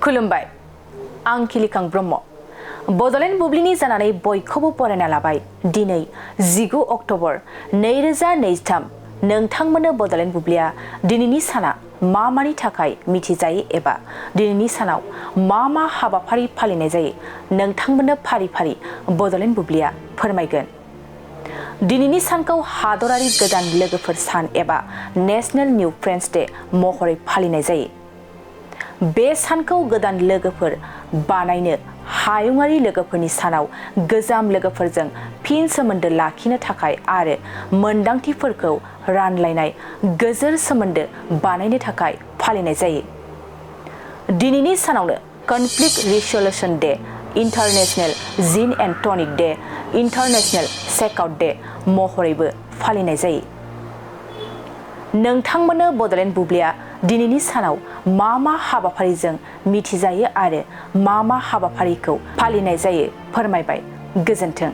खुलुमबाय आं खिलिखां ब्रह्म बडलेण्ड बुब्लिनि जानानै बयखौबो बरायना लाबाय दिनै 19 अक्ट'बर 2023 नोंथांमोननो बडलेण्ड बुब्लिया दिनैनि साना मा मानि थाखाय मिथिजायो एबा दिनैनि सानाव मा हाबाफारि फालिनाय जायो नोंथांमोननो फारि फारि बडलेण्ड बुब्लिया फोरमायगोन। दिनैनि सानखौ हादरारि गोदान लोगोफोर सान एबा नेशनेल न्यू फ्रेंड्स डे महरै फालिनाय जायो। बे सानखौ गोदान लोगोफोर बानायनो हायुङारि लोगोफोरनि सानाव गोजाम लोगोफोरजों फिन सोमोन्दो लाखिनो थाखाय आरो मोन्दांथिफोरखौ रानलायनाय गोजोर सोमोन्दो बानायनो थाखाय फालिनाय जायो। दिनैनि सानावनो conflict resolution day, international gin and tonic day, international checkout day महरैबो फालिनाय जायो। नोंथांमोननो बडलेण्ड बुब्लिया दिनैनि सानाव मा हाबाफारिजों मिथिजायो आरो मा हाबाफारिखौ फालिनाय जायो फोरमायबाय। गोजोन्थों।